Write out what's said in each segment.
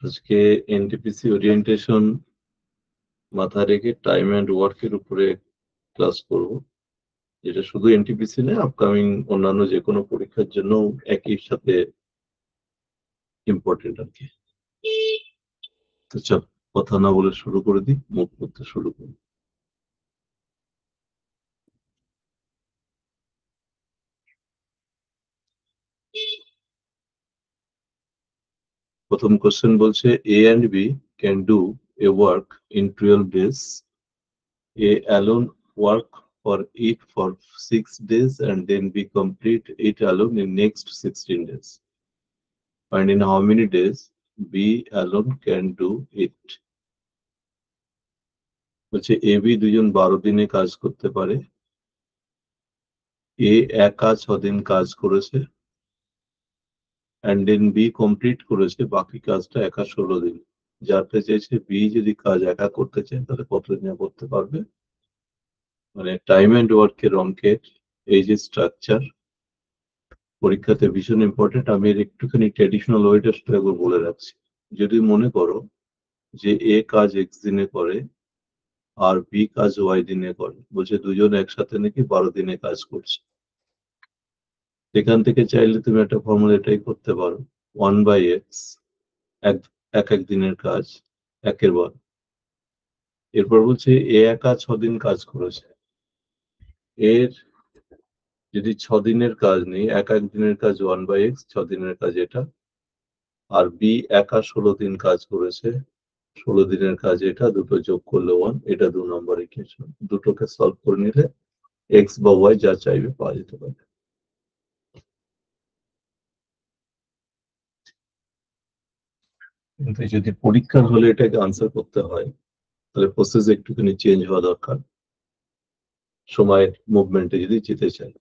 আজকে NTPC orientation মাথায় রেখে টাইম অ্যান্ড ওয়ার্কের উপরে ক্লাস করব, যেটা শুধু এনটিপিসি না, আপকামিং অন্যান্য যে কোনো পরীক্ষার জন্য একই সাথে ইম্পর্টেন্ট আর কি। তো চল কথা না বলে শুরু করে দিই, মুখ করতে শুরু করি। প্রথম কোশ্চেন বলছে A and B can do a work in 12 days. A alone work for it for 6 days and then be complete it alone in next 16 days. Find in how many days B alone can do it. বলছে A B দুজন 12 দিনে কাজ করতে পারে। এ একা 6 দিন কাজ করেছে, and then বি কমপ্লিট করেছে বাকি কাজটা একা 16 দিন। জানতে চাইছে বি যদি কাজ একা করতে চায় তাহলে কতদিনে করতে পারবে। মানে টাইম অ্যান্ড ওয়ার্কের অঙ্কের এই যে স্ট্রাকচার পরীক্ষাতে ভীষণ ইম্পর্টেন্ট। আমি এর একটুখানি ট্র্যাডিশনাল ওয়েটা সেটা একবার বলে রাখছি। যদি মনে করো যে এ কাজ এক্স দিনে করে আর বি কাজ ওয়াই দিনে করে, বলছে দুজন একসাথে নাকি 12 দিনে কাজ করছে। এখান থেকে চাইলে তুমি একটা ফর্মুলা এটাই করতে পারো, 1/x, এক এক দিনের কাজ একের বার। এরপর বলছে এ একা 6 দিন কাজ করেছে, এর যদি 6 দিনের কাজ নেই, এক দিনের কাজ 1/x, 6 দিনের কাজ এটা। আর বি একা 16 দিন কাজ করেছে, 16 দিনের কাজ এটা, দুটো যোগ করলে 1, এটা 2 নম্বর ইকুয়েশন। দুটোকে সলভ করে নিলে এক্স বা ওয়াই যা চাইবে পাওয়া যেতে পারে। কিন্তু যদি পরীক্ষার হলে এটাকে আনসার করতে হয় তাহলে প্রসেস একটুখানি চেঞ্জ হওয়া দরকার, সময়ের মুভমেন্টে যদি যেতে চাই।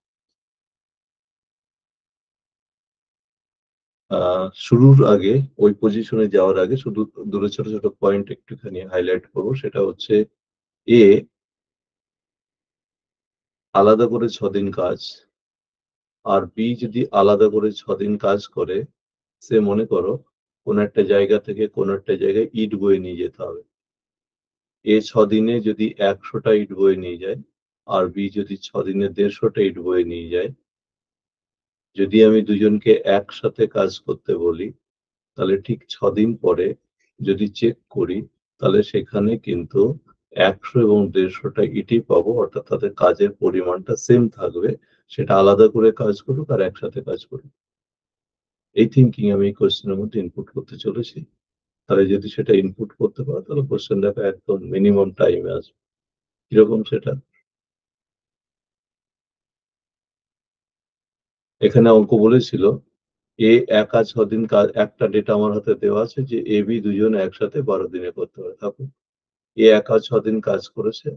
শুরুর আগে, ওই পজিশনে যাওয়ার আগে শুধু দুটো ছোট ছোট পয়েন্ট একটুখানি হাইলাইট করবো। সেটা হচ্ছে এ আলাদা করে 6 দিন কাজ, আর বি যদি আলাদা করে 6 দিন কাজ করে, সে মনে করো কোন একটা জায়গা থেকে কোন একটা জায়গায় ইট বয়ে নিয়ে যেতে হবে। এ 6 দিনে যদি 100টা ইট বয়ে নিয়ে যায় আর বি যদি 6 দিনে 150টা ইট বয়ে নিয়ে যায়, যদি আমি দুজনকে একসাথে কাজ করতে বলি তাহলে ঠিক 6 দিন পরে যদি চেক করি তাহলে সেখানে কিন্তু 100 এবং 150টা ইটই পাবো, অর্থাৎ তাদের কাজের পরিমাণটা সেম থাকবে। সেটা আলাদা করে কাজ করুক আর একসাথে কাজ করুক, এই থিঙ্কিং আমি এই কোশ্চেনের মধ্যে ইনপুট করতে চলেছি। তাহলে যদি সেটা ইনপুট করতে পারো তাহলে কোশ্চেন দেখা একদম মিনিমাম টাইমে আসবে। কিরকম সেটা? এখানে অঙ্ক বলেছিল এ একা 6 দিন কাজ, একটা ডেটা আমার হাতে দেওয়া আছে যে এ বি দুজন একসাথে 12 দিনে করতে পারে। থাকুন, এ একা 6 দিন কাজ করেছে,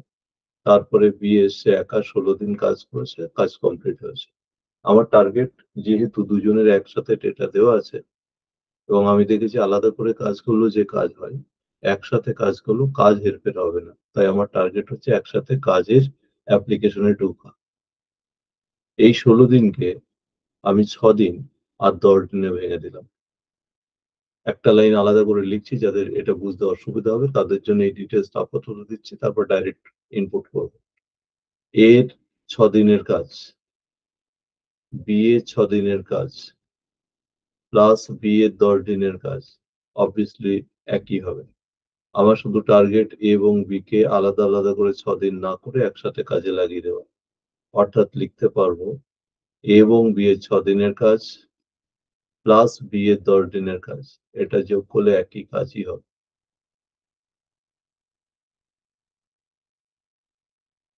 তারপরে বি এসে একা 16 দিন কাজ করেছে, কাজ কমপ্লিট হয়েছে। আমার টার্গেট, যেহেতু দুজনের একসাথে ডেটা দেওয়া আছে এবং আমি দেখেছি আলাদা করে কাজ করলেও যে কাজ হয়, একসাথে কাজ করলেও কাজ হেরফের হবে না। তাই আমার টার্গেট হচ্ছে একসাথে কাজের অ্যাপ্লিকেশনে ঢোকা। এই 16 দিনকে আমি 6 দিন আর 10 দিনে ভেঙে দিলাম। একটা লাইন আলাদা করে লিখছি, যাদের এটা বুঝতে অসুবিধা হবে তাদের জন্য এই ডিটেলস আপাতত দিচ্ছি, তারপর ডাইরেক্ট ইনপুট করব। এর 6 দিনের কাজ, বি এর 6 দিনের কাজ প্লাস বি এর 10 দিনের কাজ অবভিয়াসলি একই হবে। আমার শুধু টার্গেট এ এবং বি কে আলাদা আলাদা করে 6 দিন না করে একসাথে কাজে লাগিয়ে দেওয়া। অর্থাৎ লিখতে পারবো এ এবং বি এর 6 দিনের কাজ প্লাস বি এর 10 দিনের কাজ, এটা যোগ করলে একই কাজই হবে।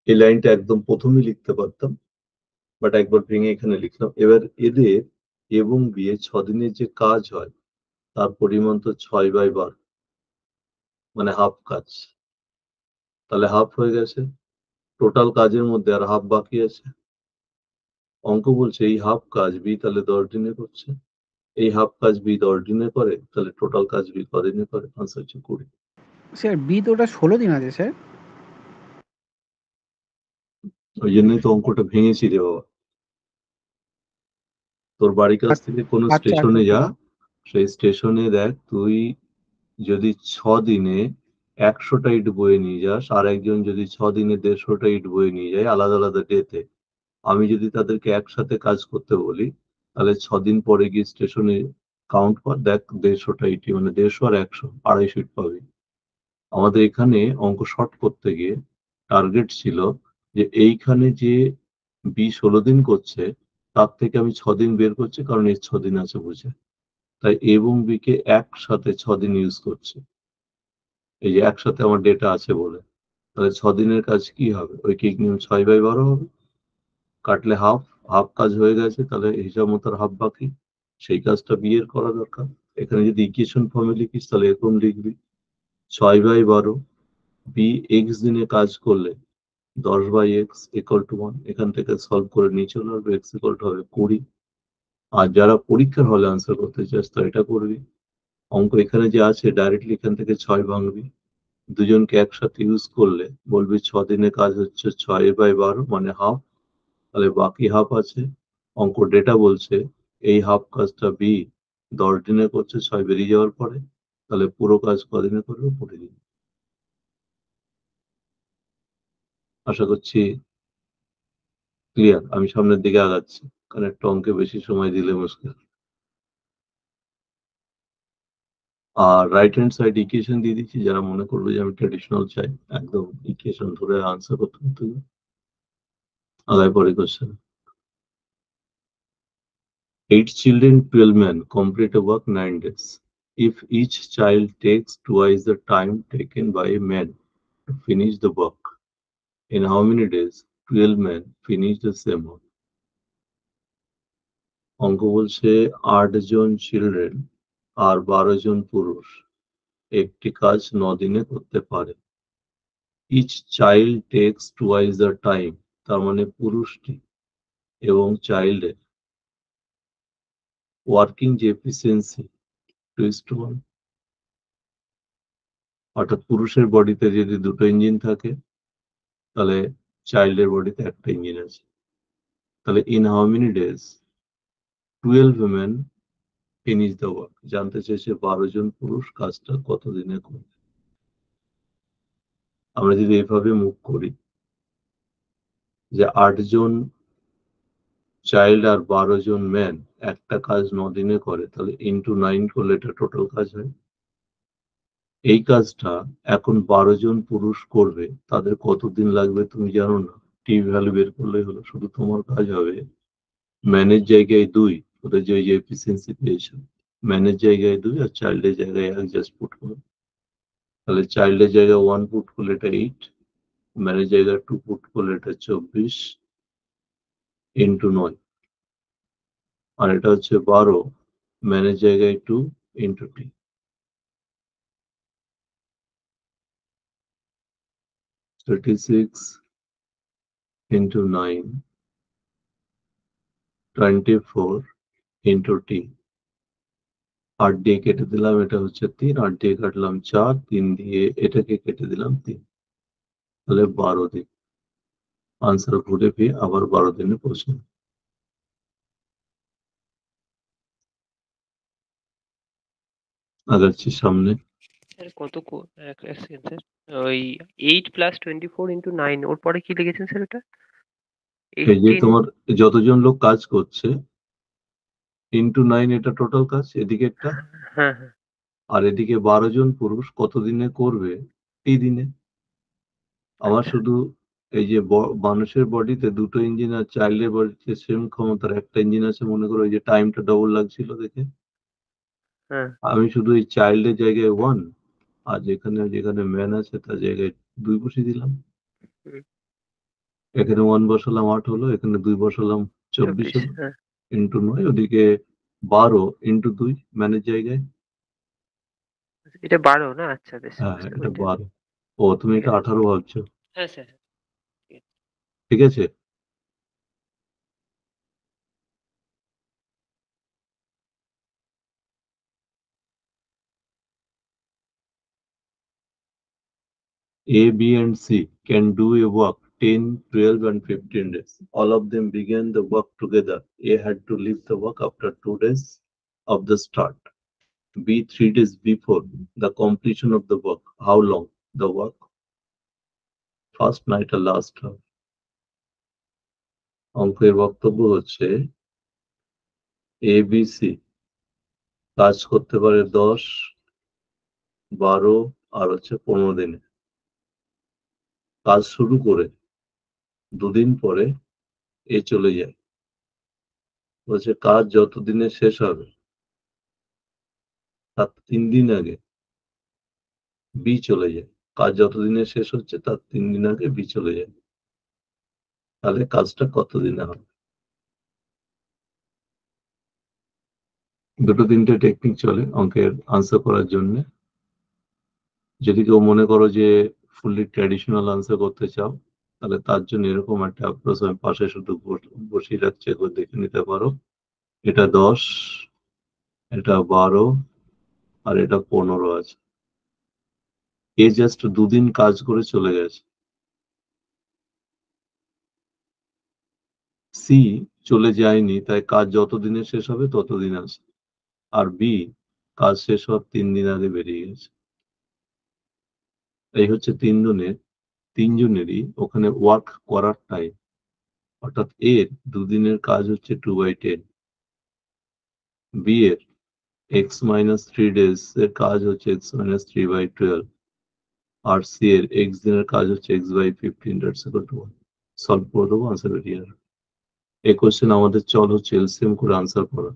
এই লাইনটা একদম প্রথমেই লিখতে পারতাম, বাট একবার ভেঙে এখানে লিখলাম। এবার এদের এবং বি এর 6 দিনের যে কাজ হয় তার পরিমাণ তো 6/12, মানে হাফ কাজ। তাহলে হাফ হয়ে গেছে, টোটাল কাজের মধ্যে আর হাফ বাকি আছে। অঙ্ক বলছে এই হাফ কাজ বি তাহলে 10 দিনে করছে, এই হাফ কাজ বি 10 দিনে করে, তাহলে টোটাল কাজ বি কদিনে করে? আনসার হচ্ছে 20। স্যার বি তো ওটা 16 দিন আছে স্যার। ওই জন্যই তো অঙ্কটা ভেঙেছি রে বাবা। তোর বাড়ির কাছ থেকে কোনো আচ্ছা স্টেশনে যা, সেই স্টেশনে দেখ তুই যদি 6 দিনে 100টা ইট বয়ে নিয়ে যাস, আর একজন যদি 6 দিনে 150টা ইট বয়ে নিয়ে যায় আলাদা আলাদা ডেতে, আমি যদি তাদেরকে একসাথে কাজ করতে বলি, তাহলে 6 দিন পরে গিয়ে স্টেশনে কাউন্ট কর, দেখ 150টা ইটই, মানে 150 আর 100 250 ইট পাবি। আমাদের এখানে অঙ্ক শর্ট করতে গিয়ে টার্গেট ছিল যে এইখানে যে বি 16 দিন করছে তার থেকে আমি 6 দিন বের করছি, কারণ এর 6 দিন আছে বুঝে। তাই এ এবং বি কে একসাথে 6 দিন ইউজ করছে, এই যে একসাথে আমার ডেটা আছে বলে। তাহলে 6 দিনের কাজ কি হবে? ঐকিক নিয়ম 6/12 হবে, কাটলে হাফ, হাফ কাজ হয়ে গেছে, তাহলে হিসাব মতো আর হাফ বাকি, সেই কাজটা বি এর করা দরকার। এখানে যদি ইকুয়েশন ফর্মে লিখিস তাহলে এরকম লিখবি 6/12 বি এক্স দিনে কাজ করলে 10/x ইকুয়াল টু 1, এখান থেকে সলভ করে নিয়ে চলে আসবে, x ইকুয়াল টু হবে 20। আর যারা পরীক্ষার হলে আনসার করতে চাস তো এটা করবি, অঙ্ক এখানে যে আছে ডাইরেক্টলি এখান থেকে 6 ভাঙবি, দুজনকে একসাথে ইউজ করলে বলবি 6 দিনে কাজ হচ্ছে 6/12 মানে হাফ, তাহলে বাকি হাফ আছে। অঙ্ক ডেটা বলছে এই হাফ কাজটা বি 10 দিনে করছে 6 বেরিয়ে যাওয়ার পরে, তাহলে পুরো কাজ কদিনে করবে? 20 দিন। আশা করছি ক্লিয়ার। আমি সামনের দিকে আগাচ্ছি, কারণ একটা অঙ্কে বেশি সময় দিলে মুশকিল। আর রাইট হ্যান্ড সাইড ইকুয়েশন দিয়ে দিচ্ছি, যারা মনে করবে যে আমি ট্রেডিশনাল চাই, একদম ইকুয়েশন ধরে আনসার করতে করতে আগায় পরে question. 8 children, 12 men complete a work 9 days. If each child takes twice the time taken by a man to finish the work, in how many days 12 men finish the same work? অঙ্ক বলছে 8 জন children are 12 জন পুরুষ একটি কাজ 9 দিনে করতে পারে। Each child takes twice the time, তার মানে পুরুষটি এবং চাইল্ডের ওয়ার্কিং যে এফিসিয়েন্সি 2:1, অর্থাৎ পুরুষের বডিতে যদি দুটো ইঞ্জিন থাকে তাহলে চাইল্ডের বডিতে একটা ইঞ্জিন আছে। তাহলে in how many days 12 women finish the work, জানতে চেয়েছে 12 জন পুরুষ কাজটা কত দিনে করবে। আমরা যদি এভাবে মুভ করি যে 8 জন চাইল্ড আর 12 জন ম্যান একটা কাজ 9 দিনে করে, তাহলে ইন্টু 9 করলে এটা টোটাল কাজ হয়। এই কাজটা এখন 12 জন পুরুষ করবে, তাদের কতদিন লাগবে তুমি জানো না, টি ভ্যালু বের করলেই হলো। শুধু তোমার কাজ হবে ম্যানের জায়গায় 2, ওদের যে এফিসিয়েন্সি পেয়েছো, ম্যানের জায়গায় 2 আর চাইল্ডের জায়গায় 1 জাস্ট পুট করো। তাহলে চাইল্ডের জায়গায় 1 পুট করলে এটা 8, ম্যানের জায়গায় 2 পুট করলে এটা 24 ইন্টু 9, আর এটা হচ্ছে 12, ম্যানের জায়গায় 2 into T, 36 into 9, 24 into T. 8 দিয়ে কেটে দিলাম, এটা হচ্ছে 3, 8 দিয়ে কাটলাম 4, 3 দিয়ে এটাকে কেটে দিলাম 3, তাহলে 12 দিন। আনসার ঘুরে ফিরে আবার 12 দিনে পৌঁছানো। আগাচ্ছি সামনে। স্যার কত এক সেকেন্ড স্যার, ওই 8 প্লাস 24 ইন্টু 9 ওর পরে কি লিখেছেন স্যার এটা? এই যে 18। তোমার যতজন লোক কাজ করছে ইন্টু 9, এটা টোটাল কাজ এদিকে একটা, হ্যাঁ হ্যাঁ। আর এদিকে 12 জন পুরুষ কত দিনে করবে? এই দিনে। আমার আচ্ছা। শুধু এই যে মানুষের বডিতে দুটো ইঞ্জিন আর চাইল্ডের বডিতে সেম ক্ষমতার একটা ইঞ্জিন আছে, মনে করো এই যে টাইমটা ডবল লাগছিল দেখে, হ্যাঁ। আমি শুধু এই চাইল্ডের জায়গায় 1 আর যেখানে যেখানে ম্যান আছে তার জায়গায় 2 বসিয়ে দিলাম। হুম, এখানে 1 বসালাম 8 হলো, এখানে 2 বসালাম 24 24। হলো হ্যাঁ। ইন্টু 9, ওদিকে 12 ইন্টু 2 ম্যানের জায়গায়। এটা 12 না? আচ্ছা বেশ হ্যাঁ বুঝতে এটা পেরেছি। 12। ও তুমি ঠিক এটা আছে। 18 ভাবছো, হ্যাঁ স্যার। ঠিক আছে। A, B, and C can do a work 10, 12, and 15 days. All of them began the work together. A had to leave the work after 2 days of the start. B 3 days before the completion of the work. How long the work? First night or last hour? অঙ্কের বক্তব্য হচ্ছে ABC কাজ করতে পারে 10, 12 আর হচ্ছে 15 দিনে। কাজ শুরু করে দুদিন পরে এ চলে যায়। বলছে কাজ যত দিনে শেষ হবে তার 3 দিন আগে বি চলে যায়। কাজ যত দিনে শেষ হচ্ছে তার 3 দিন আগে বি চলে যায়। তাহলে কাজটা কত দিনে হবে? দুটো তিনটে টেকনিক চলে অঙ্কের আনসার করার জন্য। যদি কেউ মনে করো যে ফুললি ট্র্যাডিশনাল আনসার করতে চাও তাহলে তার জন্য এরকম একটা অ্যাপ্রোচ আমি পাশে শুধু বসিয়ে রাখছি, একবার দেখে নিতে পারো। এটা 10, এটা 12 আর এটা 15 আছে। এ জাস্ট দুদিন কাজ করে চলে গেছে। সি চলে যায়নি, তাই কাজ যত দিনে শেষ হবে ততদিন আছে। আর বি কাজ শেষ হওয়ার 3 দিন আগে বেরিয়ে গেছে। এই হচ্ছে তিনজনেরই ওখানে ওয়ার্ক করার টাইম। অর্থাৎ এর দুদিনের কাজ হচ্ছে 2/10, বি এর x-3 days এর কাজ হচ্ছে x-3/12, আর সি এর x দিনের কাজ হচ্ছে x/15। সলভ করে দেবো, আনসার বেরিয়ে যাবে। এই কোশ্চেন আমাদের চল হচ্ছে এলসিএম করে আনসার করা,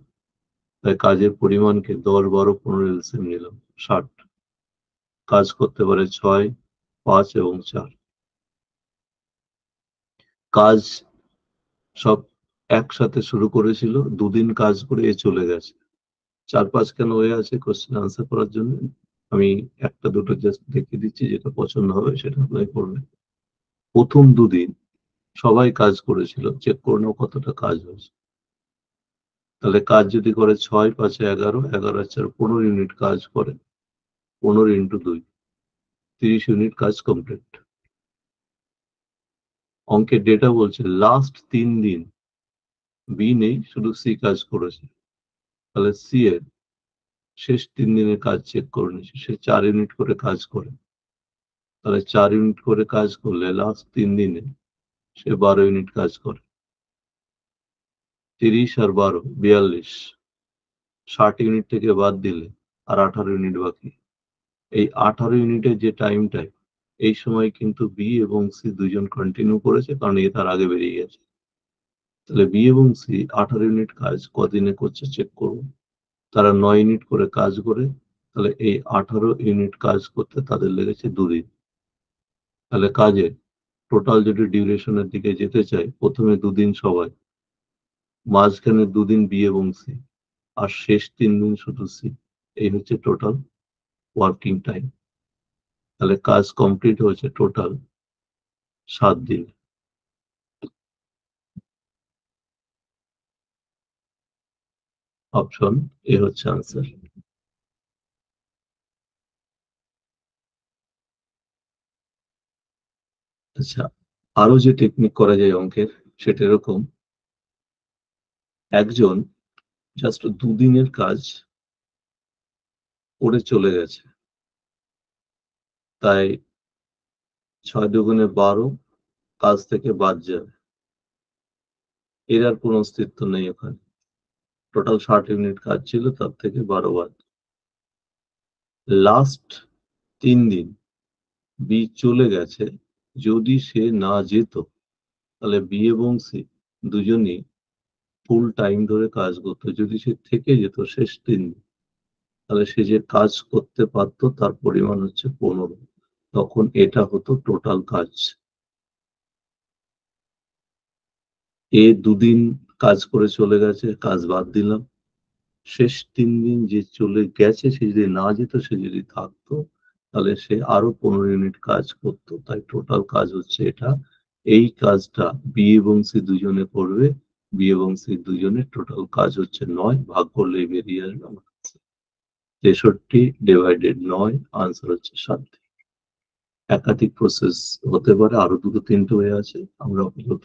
তাই কাজের পরিমাণকে 10, 12, 15 এলসিএম নিলাম, 60। কাজ করতে পারে 6, 5 এবং 4। কাজ সব একসাথে শুরু করেছিল, দুদিন কাজ করে এ চলে গেছে। 4-5 কেন হয়ে আছে কোশ্চেন আনসার করার জন্য? আমি একটা দুটো জাস্ট দেখিয়ে দিচ্ছি, যেটা পছন্দ হবে সেটা অ্যাপ্লাই করবে। প্রথম দুদিন সবাই কাজ করেছিল, চেক করে নাও কতটা কাজ হয়েছে। তাহলে কাজ যদি করে 6, 5, 11, 11 আর 4 15 ইউনিট কাজ করে, 15 ইন্টু 2 30 ইউনিট কাজ কমপ্লিট। অঙ্কের ডেটা বলছে লাস্ট 3 দিন বি নেই, শুধু সি কাজ করেছে। তাহলে সি এর শেষ 3 দিনের কাজ চেক করে নিচ্ছে। সে 4 ইউনিট করে কাজ করে, তাহলে 4 ইউনিট করে কাজ করলে লাস্ট 3 দিনে সে 12 ইউনিট কাজ করে। 30 আর 12 42, 60 ইউনিট থেকে বাদ দিলে আর 18 ইউনিট বাকি। এই 18 ইউনিটের যে টাইমটাই, এই সময় কিন্তু বি এবং সি দুজন কন্টিনিউ করেছে, কারণ এ তার আগে বেরিয়ে গেছে। তাহলে বি এবং সি 18 ইউনিট কাজ কদিনে করছে চেক করব। তারা 9 ইউনিট করে কাজ করে, তাহলে এই 18 ইউনিট কাজ করতে তাদের লেগেছে 2 দিন। তাহলে কাজে টোটাল যদি ডিউরেশনের দিকে যেতে চাই, প্রথমে 2 দিন সবাই, মাঝখানে 2 দিন বি এবং সি, আর শেষ 3 দিন শুধু সি। এই হচ্ছে টোটাল ওয়ার্কিং টাইম। তাহলে কাজ কমপ্লিট হয়েছে টোটাল 7 দিন। অপশন এ হচ্ছে আনসার। আচ্ছা, আরো যে টেকনিক করা যায় অঙ্কের, সেটা এরকম। একজন জাস্ট 2 দিনের কাজ করে চলে গেছে, তাই 6 দুগুণে 12 কাজ থেকে বাদ যাবে। এর আর কোনো অস্তিত্ব নেই ওখানে। টোটাল 60 ইউনিট কাজ ছিল, তার থেকে 12 বাদ। লাস্ট 3 দিন বি চলে গেছে, যদি সে না যেত তাহলে বি এবং সি দুজনই ফুল টাইম ধরে কাজ করতো। যদি সে থেকে যেত শেষ 3 দিন, তাহলে সে যে কাজ করতে পারতো তার পরিমাণ হচ্ছে 15। তখন এটা হতো টোটাল কাজ। এ 2 দিন কাজ করে চলে গেছে, কাজ বাদ দিলাম। শেষ 3 দিন যে চলে গেছে, সে যদি না যেত, সে যদি থাকতো, তাহলে সে আরো 15 ইউনিট কাজ করতো। তাই টোটাল কাজ হচ্ছে এটা। এই কাজটা বি এবং সি দুজনে করবে। বি এবং সি দুজনের টোটাল কাজ হচ্ছে 9, ভাগ করলেই বেরিয়ে আসবে আমার কাছে 63 ডিভাইডেড 9, আনসার হচ্ছে 7 দিন। একাধিক প্রসেস হতে পারে, আরো দুটো তিনটে হয়ে আছে, আমরা আপাতত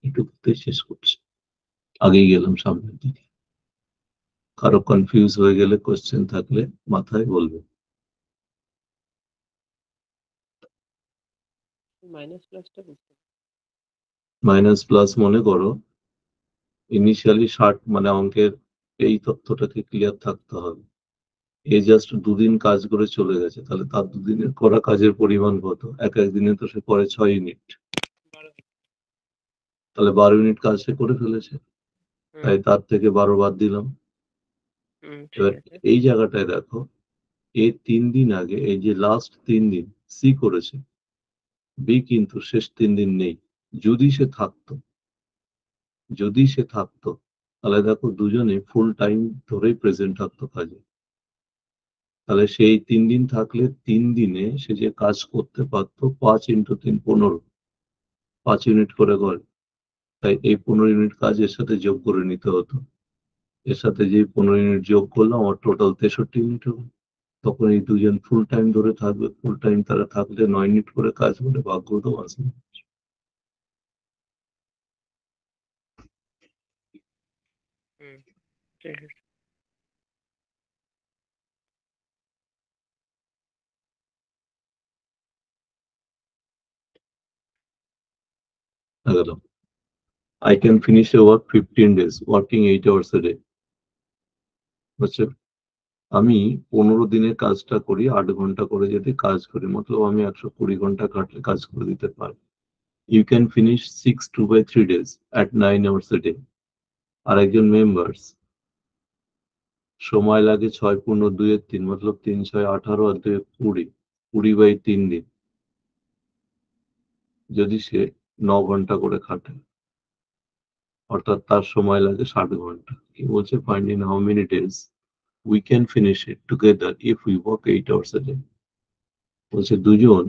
এটুকুতেই শেষ করছি। আগেই গেলাম সামনের দিকে। কারো কনফিউজ হয়ে গেলে কোশ্চেন থাকলে মাথায় বলবে। মাইনাস প্লাসটা বুঝতে মাইনাস প্লাস মনে করো ইনিশিয়ালি 60 মানে অঙ্কের এই তথ্যটাকে ক্লিয়ার থাকতে হবে। এ জাস্ট দুদিন কাজ করে চলে গেছে, তাহলে তার দুদিনের করা কাজের পরিমাণ কত? এক দিনে তো সে করে 6 ইউনিট, তাহলে 12 ইউনিট কাজ সে করে ফেলেছে, তাই তার থেকে 12 বাদ দিলাম। ঠিক এবার আছে। এই জায়গাটায় দেখো, এ 3 দিন আগে এই যে লাস্ট 3 দিন সি করেছে, বি কিন্তু শেষ 3 দিন নেই। যদি সে থাকতো তাহলে দেখো দুজনে ফুল টাইম ধরেই প্রেজেন্ট থাকতো কাজে। তাহলে সেই 3 দিন থাকলে 3 দিনে সে যে কাজ করতে পারতো 5 × 3 15, 5 ইউনিট করে করে। তাই এই 15 ইউনিট কাজ এর সাথে যোগ করে নিতে হতো। এর সাথে যে 15 ইউনিট যোগ করলাম আমার টোটাল 63 ইউনিট হবে। তখন এই দুজন ফুল টাইম ধরে থাকবে, ফুল টাইম তারা থাকলে 9 ইউনিট করে কাজ করে ভাগ্য তো আছে। ঠিক আছে। I can finish a work 15 days working 8 hours a day. বুঝছো? আমি 15 দিনের কাজটা করি 8 ঘন্টা করে যদি কাজ করি, মতলব আমি 120 ঘন্টা খাটলে কাজ করে দিতে পারি। You can finish 6 2/3 days at 9 hours a day. আর একজন মেম্বার্স সময় লাগে 6 × 2 = 3, মতলব 3 × 6 = 18 আর 2 = 20, 20/3 দিন যদি সে 9 ঘন্টা করে খাটে, অর্থাৎ তার সময় লাগে 60 ঘন্টা। কি বলছে? Find in how many days we can finish it together if we work 8 hours a day. বলছে দুজন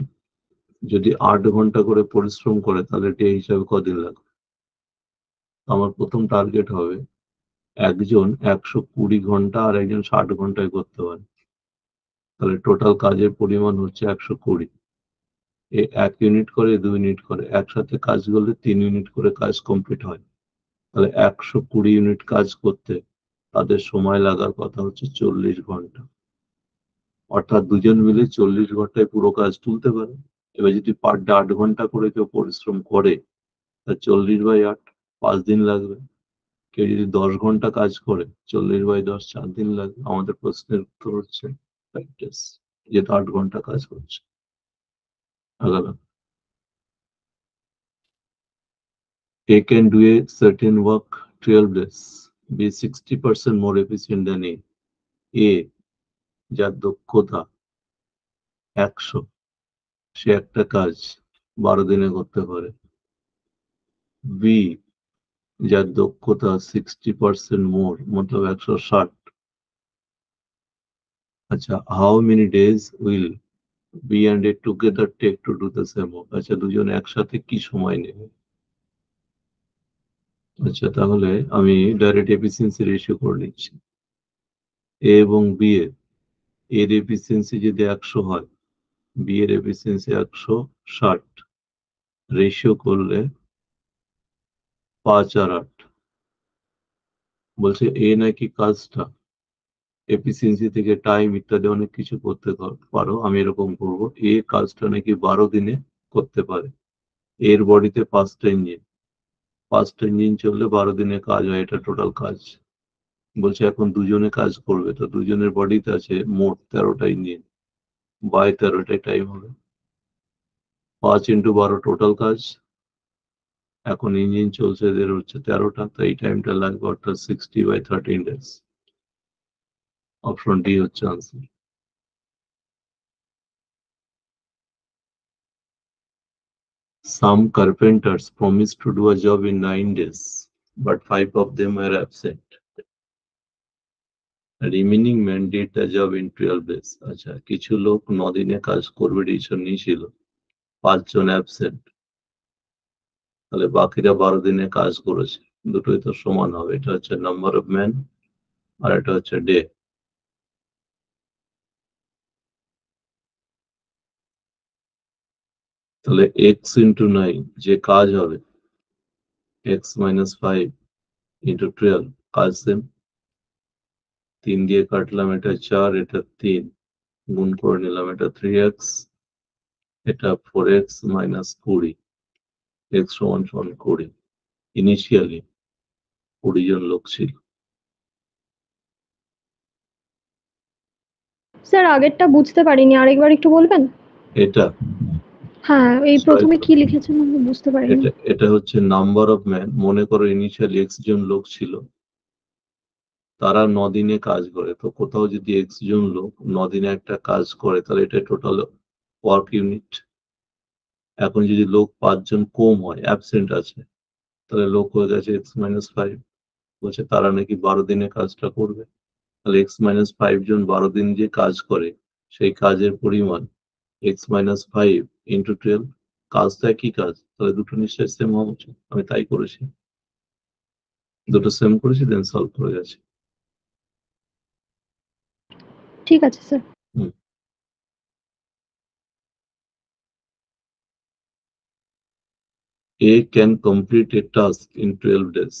যদি 8 ঘন্টা করে পরিশ্রম করে তাহলে ডে হিসাবে কদিন লাগবে? আমার প্রথম টার্গেট হবে একজন 120 ঘন্টা আর একজন 60 ঘন্টায় করতে পারে, তাহলে টোটাল কাজের পরিমাণ হচ্ছে 120। এ 1 ইউনিট করে 2 ইউনিট করে, একসাথে কাজ করলে 3 ইউনিট করে কাজ কমপ্লিট হয়। তাহলে 120 ইউনিট কাজ করতে তাদের সময় লাগার কথা হচ্ছে 40 ঘন্টা। অর্থাৎ দুজন মিলে 40 ঘন্টায় পুরো কাজ তুলতে পারে। এবার যদি পার ডে 8 ঘন্টা করে কেউ পরিশ্রম করে, তা 40/8 5 দিন লাগবে। কেউ যদি 10 ঘন্টা কাজ করে 40/10 4 দিন লাগবে। আমাদের প্রশ্নের উত্তর হচ্ছে 5 days, যেটা 8 ঘন্টা কাজ করছে। আগামী A can do a certain work 12 days, be 60% more efficient than A. A যার দক্ষতা 100, সে একটা কাজ 12 দিনে করতে পারে। B যার দক্ষতা 60% মোর, মতলব 160। আচ্ছা, how many days will be and A together take to do the same work? আচ্ছা, দুজন একসাথে কি সময় নেবে? আচ্ছা, তাহলে আমি ডাইরেক্ট এফিসিয়েন্সি রেশিও করে নিচ্ছি। এ এবং বি এর এফিসিয়েন্সি যদি 100 হয়, বি এর এফিসিয়েন্সি 160, রেশিও করলে 5 আর 8। বলছে এ নাকি কাজটা এফিসিয়েন্সি থেকে টাইম ইত্যাদি অনেক কিছু করতে পারো, আমি এরকম করবো। এ কাজটা নাকি 12 দিনে করতে পারে। এর বডিতে 5টা ইঞ্জিন, 5টা ইঞ্জিন চললে 12 দিনে কাজ হয়, এটা টোটাল কাজ। বলছে এখন দুজনে কাজ করবে, তো দুজনের বডিতে আছে মোট 13টা ইঞ্জিন, বাই 13টাই টাইম হবে। 5 × 12 টোটাল কাজ। এখন ইঞ্জিন চলছে এদের হচ্ছে 13টা, তো এই টাইমটা লাগবে, অর্থাৎ 60/13 ডেজ। অপশন ডি হচ্ছে answer. Some carpenters promised to do a job in 9 days, but 5 of them were absent. The remaining men did the job in 12 days. আচ্ছা, কিছু লোক 9 দিনে কাজ করবে ডিসিশন নিয়েছিল, 5 জন অ্যাবসেন্ট, তাহলে বাকিরা 12 দিনে কাজ করেছে। দুটোই তো সমান হবে, এটা হচ্ছে নাম্বার অফ ম্যান আর এটা হচ্ছে ডে। তাহলে x × 9 যে কাজ হবে, x - 5 × 12 কাজ সেম। 3 দিয়ে কাটলাম, এটা 4, এটা 3, গুণ করে নিলাম, এটা 3x, এটা 4x মাইনাস 20, x সমান 20। ইনিশিয়ালি 20 জন লোক ছিল। স্যার আগেরটা বুঝতে পারিনি, আরেকবার একটু বলবেন? এটা হ্যাঁ, এই প্রথমে ছয়- কি লিখেছেন আমি বুঝতে পারিনি। এটা হচ্ছে নাম্বার অফ ম্যান। মনে করো ইনিশিয়ালি x জন লোক ছিল, তারা 9 দিনে কাজ করে। তো কোথাও যদি x জন লোক 9 দিনে একটা কাজ করে, তাহলে এটা টোটাল ওয়ার্ক ইউনিট। এখন যদি লোক 5 জন কম হয়, অ্যাবসেন্ট আছে, তাহলে লোক হয়ে গেছে x-5। বলছে তারা নাকি 12 দিনে কাজটা করবে। তাহলে x-5 জন 12 দিন যে কাজ করে, সেই কাজের পরিমাণ x-5 ইন্টু 12। কাজ তো একই কাজ, তাহলে দুটো নিশ্চয়ই সেম হওয়া উচিত। আমি তাই করেছি, দুটো সেম করেছি, দেন সলভ করে গেছি। ঠিক আছে sir. A can complete a task in 12 days.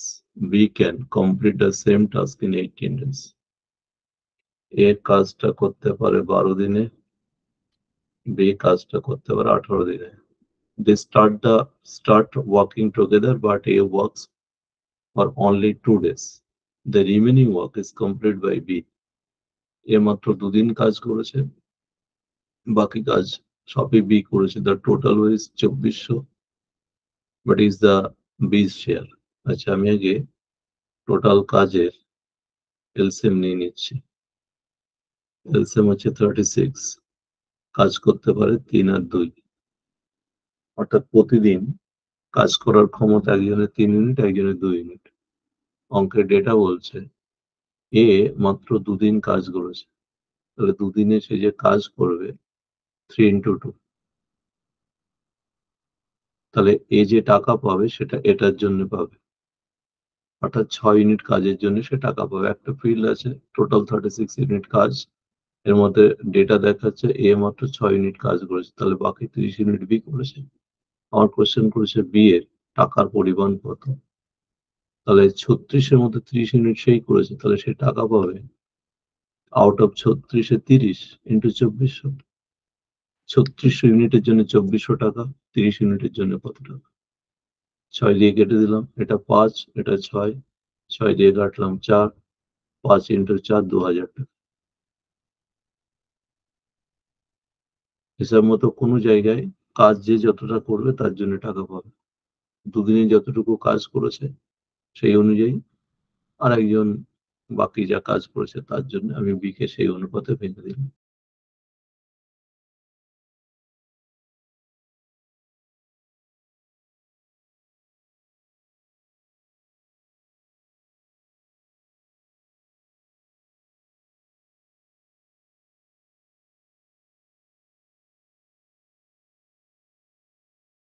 B can complete the same task in 18 days. A কাজটা করতে পারে 12 দিনে, B কাজটা করতে পারে 18 দিনে। They start working together, but A works for only 2 days. The remaining work is completed by B. A মাত্র 2 দিন কাজ করেছে, বাকি কাজ সবই B করেছে। The total is 2400, but is the B's share. আচ্ছা, আমি আগে টোটাল কাজের এলসিএম নিয়ে নিচ্ছি। এলসিএম হচ্ছে 36, কাজ করতে পারে 3 আর 2, অর্থাৎ প্রতিদিন কাজ করার ক্ষমতা একজনের 3 ইউনিট, একজনের 2 ইউনিট। অঙ্কের ডেটা বলছে এ মাত্র 2 দিন কাজ করেছে, তাহলে 2 দিনে সে যে কাজ করবে 3 ইন্টু 2, তাহলে এ যে টাকা পাবে সেটা এটার জন্য পাবে, অর্থাৎ 6 ইউনিট কাজের জন্য সে টাকা পাবে। একটা ফিল্ড আছে, টোটাল 36 ইউনিট কাজ, এর মধ্যে ডেটা দেখাচ্ছে এ মাত্র 6 ইউনিট কাজ করেছে, তাহলে বাকি 30 ইউনিট বি করেছে। আমার কোশ্চেন করেছে বি এর টাকার পরিমাণ কত, তাহলে 36-এর মধ্যে 30 ইউনিট সেই করেছে, তাহলে সে টাকা পাবে আউট অফ 36-এ 30 ইন্টু 2400। 3600 ইউনিটের জন্য 2400 টাকা, 30 ইউনিটের জন্য কত টাকা? 6 দিয়ে কেটে দিলাম, এটা 5, এটা 6, 6 দিয়ে কাটলাম 4, 5 ইন্টু 4, 2000 টাকা। হিসাব মতো কোনো জায়গায় কাজ যে যতটা করবে তার জন্য টাকা পাবে। দুদিনে যতটুকু কাজ করেছে সেই অনুযায়ী আর একজন বাকি যা কাজ করেছে তার জন্য আমি বি কে সেই অনুপাতে ভেঙে দিলাম।